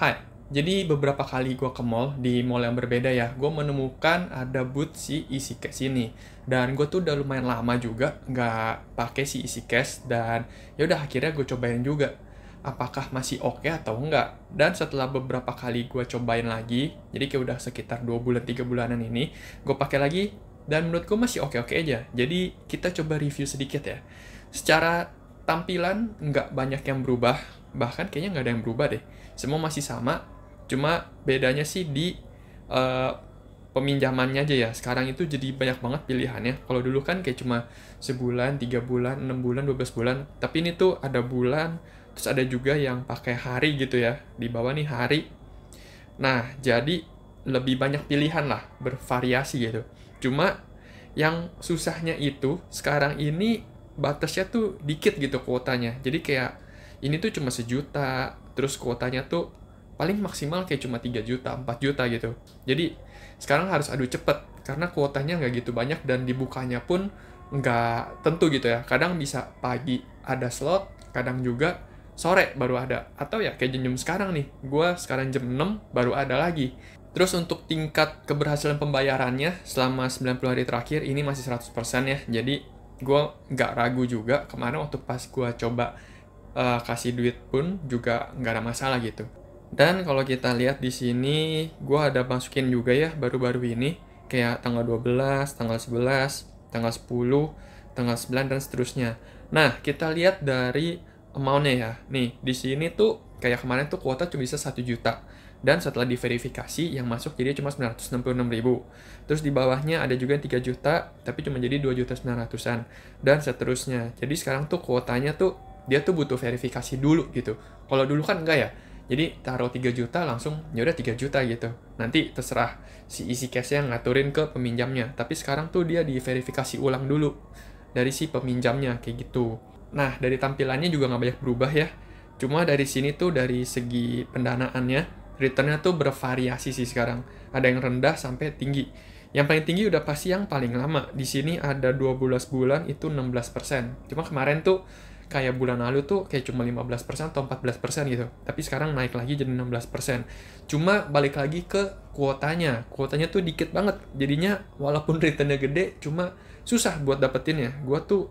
Hai, jadi beberapa kali gue ke mall, di mall yang berbeda ya, gue menemukan ada booth si EasyCash ini. Dan gue tuh udah lumayan lama juga nggak pakai si EasyCash, dan ya udah akhirnya gue cobain juga. Apakah masih oke atau enggak? Dan setelah beberapa kali gue cobain lagi, jadi kayak udah sekitar 2 bulan, 3 bulanan ini, gue pakai lagi, dan menurut gue masih oke-oke aja. Jadi kita coba review sedikit ya. Secara tampilan nggak banyak yang berubah, bahkan kayaknya nggak ada yang berubah deh. Semua masih sama, cuma bedanya sih di eh, peminjamannya aja ya. Sekarang itu jadi banyak banget pilihannya. Kalau dulu kan kayak cuma sebulan, 3 bulan, 6 bulan, 12 bulan. Tapi ini tuh ada bulan, terus ada juga yang pakai hari gitu ya. Di bawah nih hari. Nah, jadi lebih banyak pilihan lah, bervariasi gitu. Cuma yang susahnya itu sekarang ini batasnya tuh dikit gitu kuotanya. Jadi kayak ini tuh cuma 1 juta, terus kuotanya tuh paling maksimal kayak cuma 3 juta, 4 juta gitu. Jadi sekarang harus adu cepet karena kuotanya nggak gitu banyak dan dibukanya pun nggak tentu gitu ya. Kadang bisa pagi ada slot, kadang juga sore baru ada. Atau ya kayak jam sekarang nih, gue sekarang jam 6 baru ada lagi. Terus untuk tingkat keberhasilan pembayarannya selama 90 hari terakhir ini masih 100% ya. Jadi gue nggak ragu juga kemana waktu pas gue coba kasih duit pun juga nggak ada masalah gitu. Dan kalau kita lihat di sini, gue ada masukin juga ya baru-baru ini kayak tanggal 12, tanggal 11, tanggal 10, tanggal 9 dan seterusnya. Nah, kita lihat dari amount-nya ya. Nih, di sini tuh kayak kemarin tuh kuota cuma bisa 1 juta. Dan setelah diverifikasi yang masuk jadi cuma 966.000. Terus di bawahnya ada juga yang 3 juta, tapi cuma jadi 2.900.000-an. Dan seterusnya. Jadi sekarang tuh kuotanya tuh dia tuh butuh verifikasi dulu gitu. Kalau dulu kan enggak ya. Jadi taruh 3 juta langsung ya udah 3 juta gitu. Nanti terserah si isi cash-nya ngaturin ke peminjamnya. Tapi sekarang tuh dia diverifikasi ulang dulu dari si peminjamnya kayak gitu. Nah, dari tampilannya juga nggak banyak berubah ya. Cuma dari sini tuh dari segi pendanaannya, return-nya tuh bervariasi sih sekarang. Ada yang rendah sampai tinggi. Yang paling tinggi udah pasti yang paling lama. Di sini ada 12 bulan itu 16%. Cuma kemarin tuh kayak bulan lalu tuh kayak cuma 15% atau 14% gitu. Tapi sekarang naik lagi jadi 16%. Cuma balik lagi ke kuotanya. Kuotanya tuh dikit banget. Jadinya walaupun return-nya gede, cuma susah buat dapetinnya. Gua tuh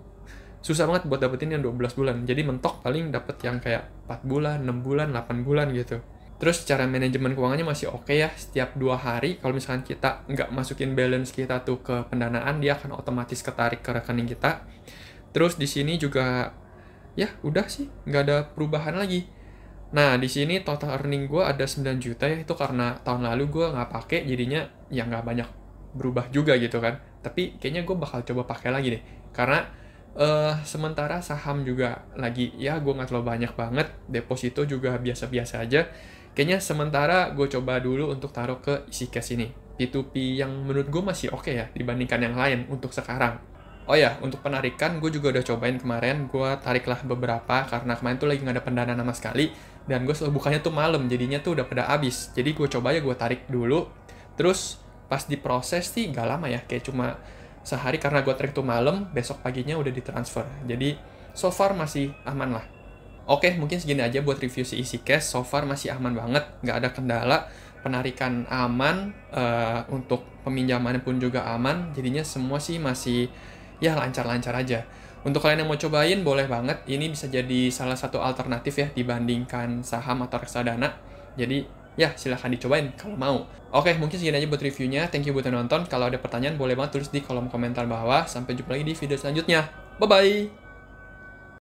susah banget buat dapetin yang 12 bulan. Jadi mentok paling dapet yang kayak 4 bulan, 6 bulan, 8 bulan gitu. Terus secara manajemen keuangannya masih oke ya. Setiap 2 hari, kalau misalkan kita nggak masukin balance kita tuh ke pendanaan, dia akan otomatis ketarik ke rekening kita. Terus di sini juga ya udah sih nggak ada perubahan lagi. Nah di sini total earning gue ada 9 juta ya, itu karena tahun lalu gue nggak pakai jadinya ya nggak banyak berubah juga gitu kan. Tapi kayaknya gue bakal coba pakai lagi deh karena sementara saham juga lagi ya gue nggak terlalu banyak banget, deposito juga biasa-biasa aja. Kayaknya sementara gue coba dulu untuk taruh ke isi cash ini, P2P yang menurut gue masih oke ya dibandingkan yang lain untuk sekarang. Oh ya, untuk penarikan gue juga udah cobain kemarin, gue tariklah beberapa karena kemarin tuh lagi nggak ada pendanaan sama sekali dan gue selalu bukanya tuh malam, jadinya tuh udah pada habis. Jadi gue coba ya gue tarik dulu, terus pas diproses sih nggak lama ya, kayak cuma sehari karena gue tarik tuh malam, besok paginya udah ditransfer. Jadi so far masih aman lah. Oke, mungkin segini aja buat review si EasyCash. So far masih aman banget, nggak ada kendala. Penarikan aman, untuk peminjaman pun juga aman. Jadinya semua sih masih ya lancar-lancar aja. Untuk kalian yang mau cobain, boleh banget. Ini bisa jadi salah satu alternatif ya dibandingkan saham atau reksadana. Jadi ya silahkan dicobain kalau mau. Oke, mungkin segini aja buat reviewnya. Thank you buat yang nonton. Kalau ada pertanyaan boleh banget tulis di kolom komentar bawah. Sampai jumpa lagi di video selanjutnya. Bye-bye!